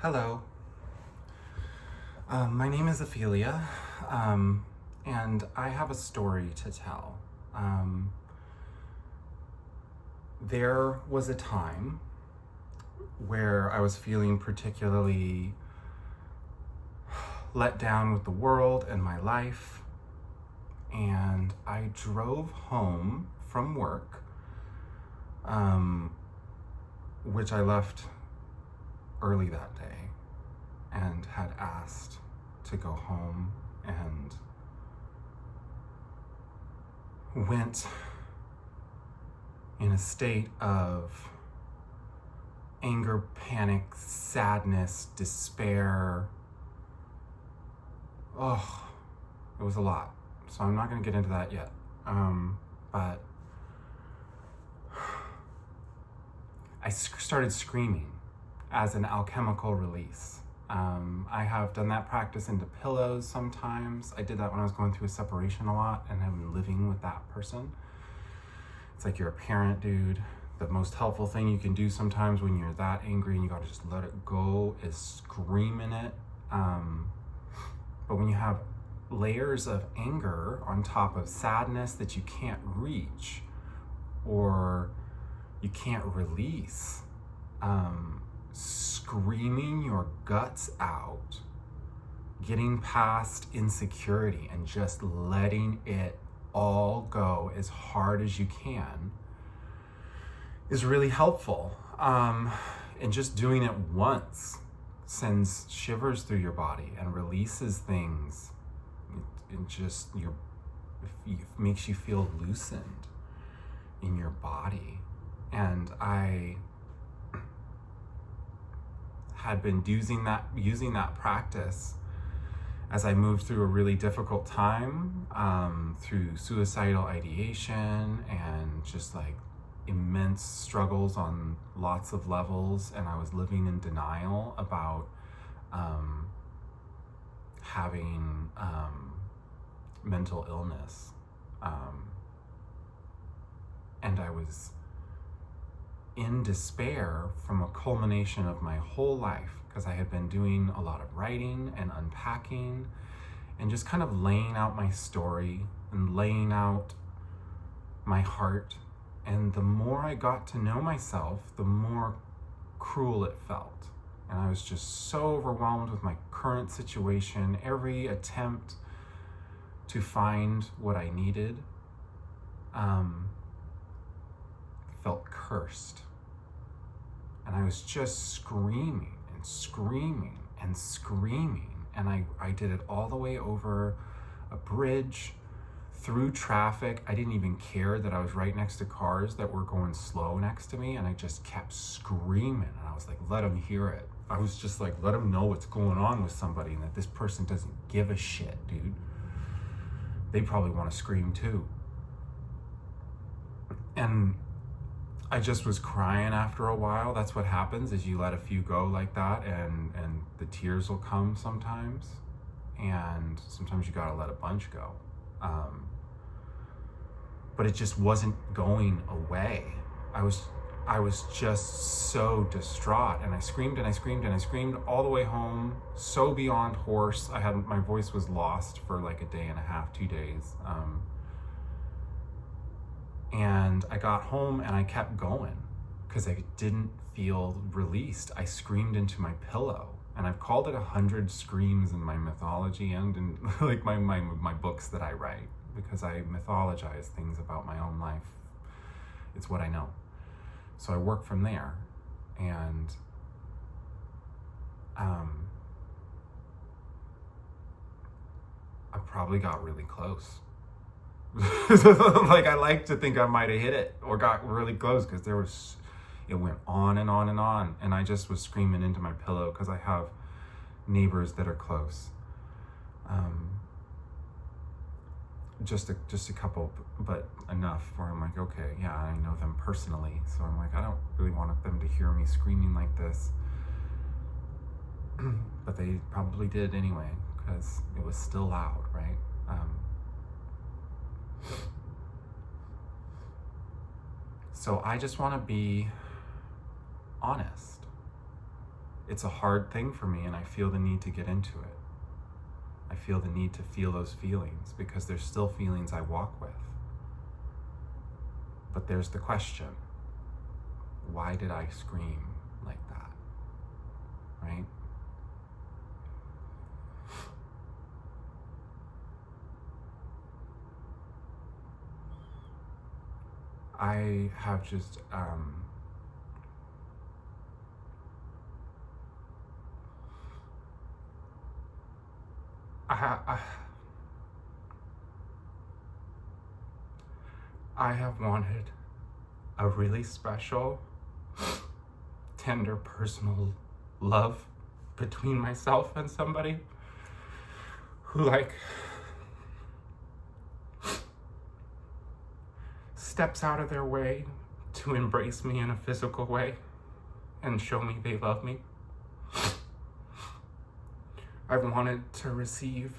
Hello. My name is Ophelia, and I have a story to tell. There was a time where I was feeling particularly let down with the world and my life, and I drove home from work, which I left early that day and had asked to go home, and went in a state of anger, panic, sadness, despair. Oh, it was a lot. So I'm not going to get into that yet. But I started screaming as an alchemical release. I have done that practice into pillows sometimes. I did that when I was going through a separation a lot and I'm living with that person. It's like you're a parent, dude. The most helpful thing you can do sometimes when you're that angry and you gotta just let it go is scream in it. But when you have layers of anger on top of sadness that you can't reach or you can't release, screaming your guts out, getting past insecurity and just letting it all go as hard as you can is really helpful. And just doing it once sends shivers through your body and releases things. It makes you feel loosened in your body. And I had been using that practice as I moved through a really difficult time, through suicidal ideation and just like immense struggles on lots of levels. And I was living in denial about having mental illness. And I was in despair from a culmination of my whole life, because I had been doing a lot of writing and unpacking and just kind of laying out my story and laying out my heart. And the more I got to know myself, the more cruel it felt. And I was just so overwhelmed with my current situation. Every attempt to find what I needed felt cursed. And I was just screaming and screaming and screaming. And I did it all the way over a bridge, through traffic. I didn't even care that I was right next to cars that were going slow next to me. And I just kept screaming. And I was like, let them hear it. I was just like, let them know what's going on with somebody and that this person doesn't give a shit, dude. They probably want to scream too. And I just was crying after a while. That's what happens, is you let a few go like that, and the tears will come sometimes. And sometimes you gotta let a bunch go. But it just wasn't going away. I was just so distraught, and I screamed and I screamed and I screamed all the way home, so beyond hoarse. My voice was lost for like a day and a half, 2 days. And I got home and I kept going because I didn't feel released. I screamed into my pillow, and I've called it 100 screams in my mythology and in like my books that I write, because I mythologize things about my own life. It's what I know. So I work from there. And I probably got really close. Like, I like to think I might have hit it or got really close, because it went on and on and on. And I just was screaming into my pillow because I have neighbors that are close. Just a couple, but enough where I'm like, okay, yeah, I know them personally. So I'm like, I don't really want them to hear me screaming like this. But they probably did anyway, because it was still loud, right? So I just want to be honest. It's a hard thing for me, and I feel the need to get into it. I feel the need to feel those feelings because there's still feelings I walk with. But there's the question, why did I scream like that, right? I have just, I have wanted a really special, tender, personal love between myself and somebody who, like, steps out of their way to embrace me in a physical way and show me they love me. I've wanted to receive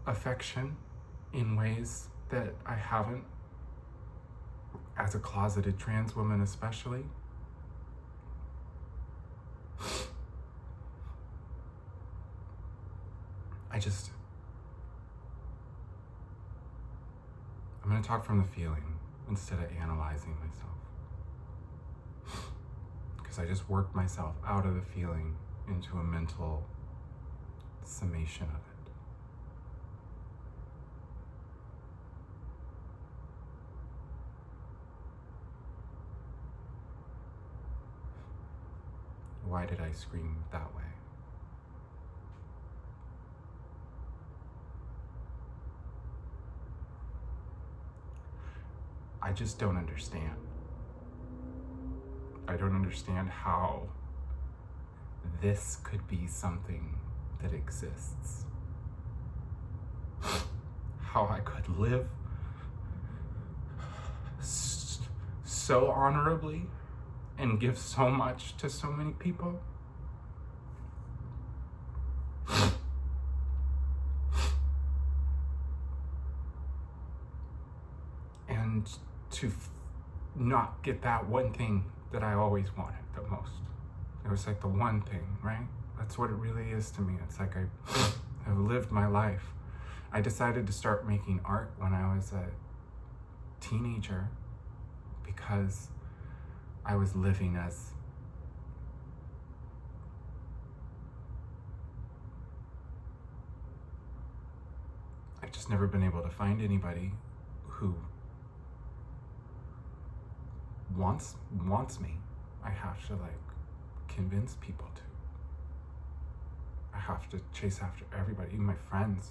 affection in ways that I haven't, as a closeted trans woman especially. I'm going to talk from the feeling instead of analyzing myself. Because I just worked myself out of the feeling into a mental summation of it. Why did I scream that way? I just don't understand. I don't understand how this could be something that exists. How I could live so honorably and give so much to so many people. And to not get that one thing that I always wanted the most. It was like the one thing, right? That's what it really is to me. It's like I've lived my life. I decided to start making art when I was a teenager because I was living as I've just never been able to find anybody who wants me. I have to convince people to. I have to chase after everybody, even my friends.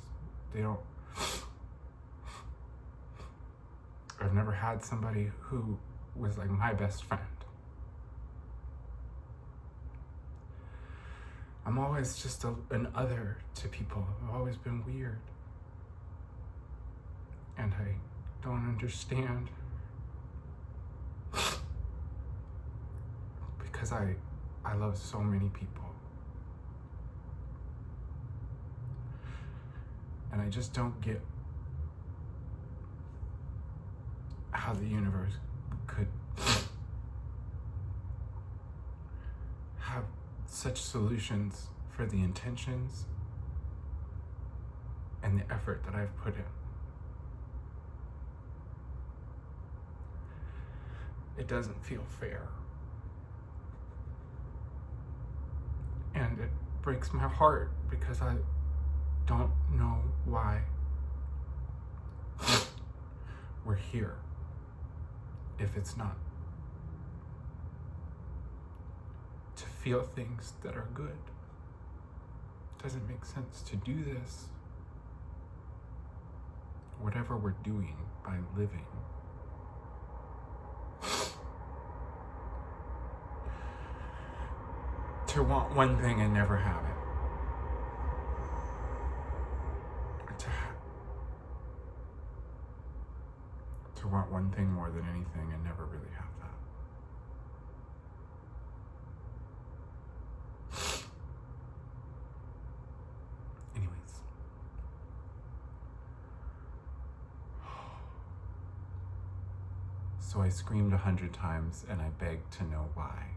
They don't. I've never had somebody who was like my best friend. I'm always just an other to people. I've always been weird. And I don't understand. Because I love so many people. And I just don't get how the universe could have such solutions for the intentions and the effort that I've put in. It doesn't feel fair. And it breaks my heart because I don't know why we're here if it's not to feel things that are good. It doesn't make sense to do this, whatever we're doing by living. To want one thing and never have it. To want one thing more than anything and never really have that. Anyways. So I screamed 100 times and I begged to know why.